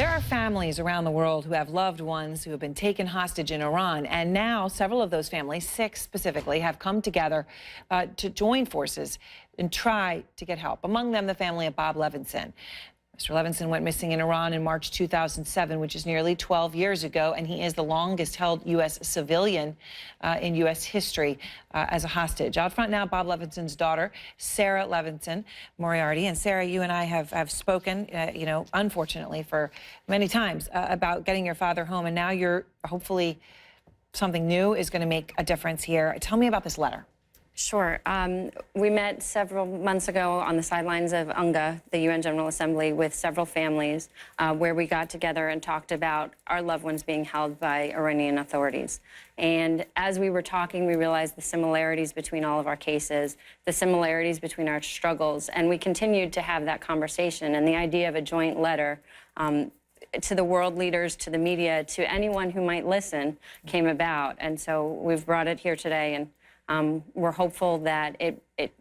There are families around the world who have loved ones who have been taken hostage in Iran, and now several of those families, 6 specifically, have come together to join forces and try to get help. Among them, the family of Bob Levinson. Mr. Levinson went missing in Iran in March 2007, which is nearly 12 years ago, and he is the longest-held U.S. civilian in U.S. history as a hostage. Out front now, Bob Levinson's daughter, Sarah Levinson Moriarty. And Sarah, you and I have spoken, unfortunately, for many times about getting your father home, and now you're hopefully something new is going to make a difference here. Tell me about this letter. Sure. We met several months ago on the sidelines of UNGA, the UN General Assembly, with several families where we got together and talked about our loved ones being held by Iranian authorities. And as we were talking, we realized the similarities between all of our cases, the similarities between our struggles, and we continued to have that conversation. And the idea of a joint letter to the world leaders, to the media, to anyone who might listen came about. And so we've brought it here today, and we're hopeful that it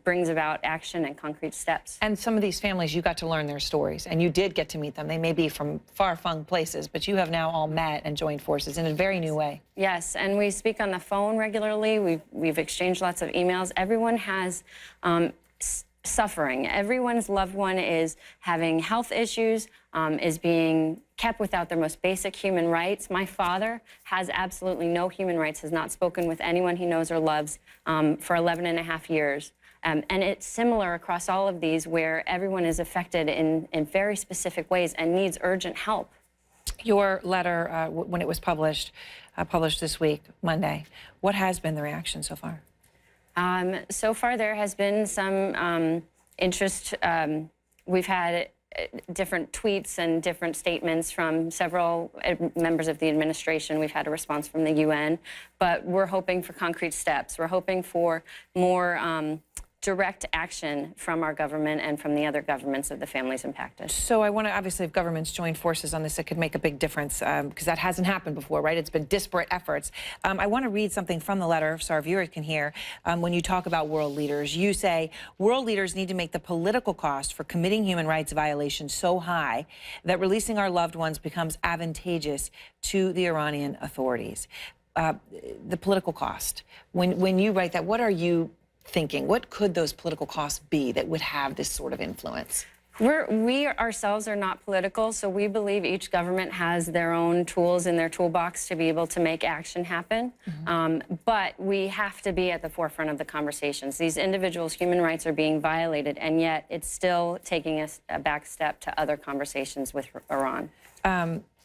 brings about action and concrete steps. And some of these families, you got to learn their stories, and you did get to meet them. They may be from far-flung places, but you have now all met and joined forces in a very new way. Yes, and we speak on the phone regularly. We've exchanged lots of emails. Everyone has suffering. Everyone's loved one is having health issues, is being kept without their most basic human rights. My father has absolutely no human rights, has not spoken with anyone he knows or loves for 11.5 years. And it's similar across all of these, where everyone is affected in very specific ways and needs urgent help. Your letter, when it was published this week, Monday, what has been the reaction so far? So far, there has been some interest. We've had different tweets and different statements from several members of the administration. We've had a response from the UN, but we're hoping for concrete steps. We're hoping for more direct action from our government and from the other governments of the families impacted. So I want to, obviously, if governments join forces on this, it could make a big difference, because that hasn't happened before, right? It's been disparate efforts. I want to read something from the letter so our viewers can hear. When you talk about world leaders, you say, world leaders need to make the political cost for committing human rights violations so high that releasing our loved ones becomes advantageous to the Iranian authorities. The political cost. When you write that, what are you thinking? What could those political costs be that would have this sort of influence? We ourselves are not political, so we believe each government has their own tools in their toolbox to be able to make action happen. But we have to be at the forefront of the conversations. These individuals' human rights are being violated, and yet it's still taking us a back step to other conversations with Iran.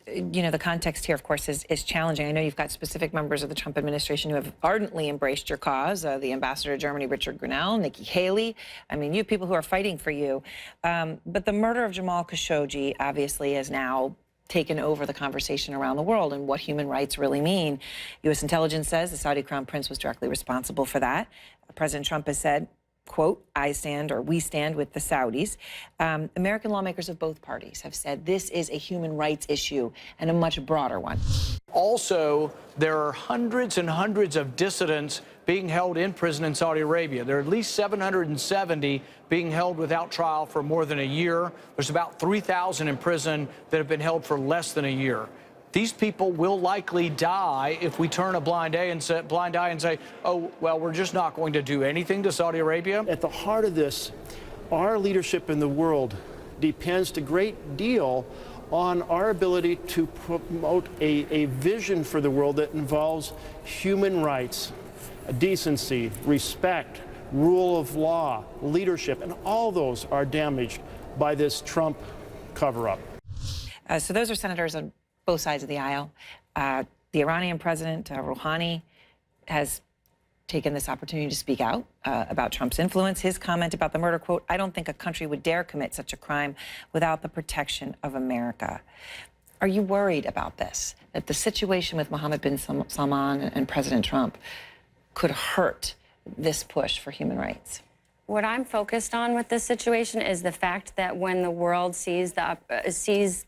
The context here, of course, is challenging. I know you've got specific members of the Trump administration who have ardently embraced your cause, the ambassador to Germany, Richard Grenell, Nikki Haley. I mean, you have people who are fighting for you. But the murder of Jamal Khashoggi obviously has now taken over the conversation around the world and what human rights really mean. U.S. intelligence says the Saudi crown prince was directly responsible for that. President Trump has said, quote, we stand with the Saudis. American lawmakers of both parties have said this is a human rights issue and a much broader one. Also, there are hundreds and hundreds of dissidents being held in prison in Saudi Arabia. There are at least 770 being held without trial for more than a year. There's about 3,000 in prison that have been held for less than a year. These people will likely die if we turn a blind eye and say, oh, well, we're just not going to do anything to Saudi Arabia. At the heart of this, our leadership in the world depends a great deal on our ability to promote a vision for the world that involves human rights, decency, respect, rule of law, leadership, and all those are damaged by this Trump cover-up. So those are senators on both sides of the aisle. The Iranian president, Rouhani, has taken this opportunity to speak out about Trump's influence. His comment about the murder, quote, I don't think a country would dare commit such a crime without the protection of America. Are you worried about this, that the situation with Mohammed bin Salman and President Trump could hurt this push for human rights? What I'm focused on with this situation is the fact that when the world sees the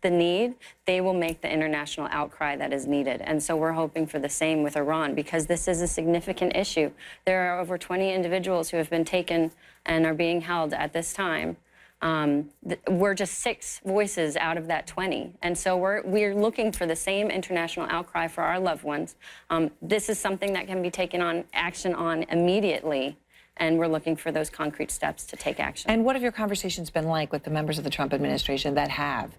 need, they will make the international outcry that is needed. And so we're hoping for the same with Iran, because this is a significant issue. There are over 20 individuals who have been taken and are being held at this time We're just 6 voices out of that 20. And so we're looking for the same international outcry for our loved ones. This is something that can be taken action on immediately. And we're looking for those concrete steps to take action. And what have your conversations been like with the members of the Trump administration that have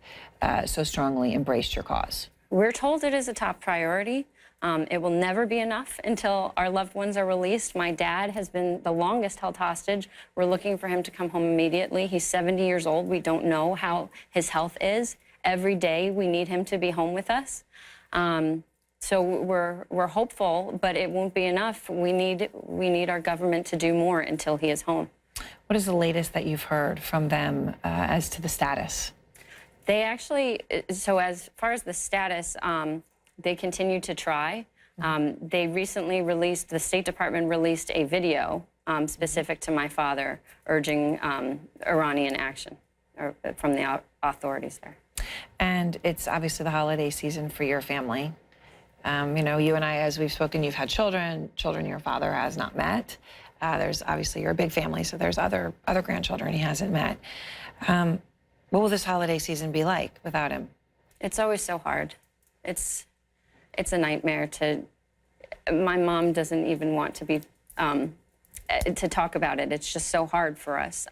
so strongly embraced your cause? We're told it is a top priority. It will never be enough until our loved ones are released. My dad has been the longest held hostage. We're looking for him to come home immediately. He's 70 years old. We don't know how his health is. Every day we need him to be home with us. So we're hopeful, but it won't be enough. We need our government to do more until he is home. What is the latest that you've heard from them as to the status? They actually, so as far as the status, they continue to try. They recently released, the State Department released a video specific to my father urging Iranian action from the authorities there. And it's obviously the holiday season for your family. You know, you and I, as we've spoken, you've had children your father has not met. There's obviously, you're a big family, so there's other grandchildren he hasn't met. What will this holiday season be like without him? It's always so hard. It's a nightmare my mom doesn't even want to be, to talk about it. It's just so hard for us.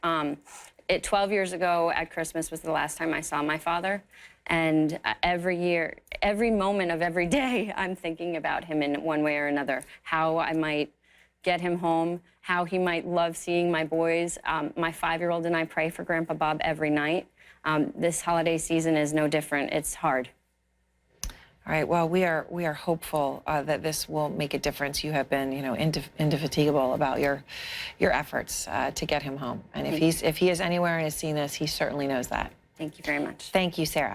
12 years ago at Christmas was the last time I saw my father. And every year, every moment of every day, I'm thinking about him in one way or another, how I might get him home, how he might love seeing my boys. My 5-year-old and I pray for Grandpa Bob every night. This holiday season is no different. It's hard. All right. Well, we are hopeful that this will make a difference. You have been, you know, indefatigable about your efforts to get him home. And if he is anywhere and has seen this, he certainly knows that. Thank you very much. Thank you, Sarah.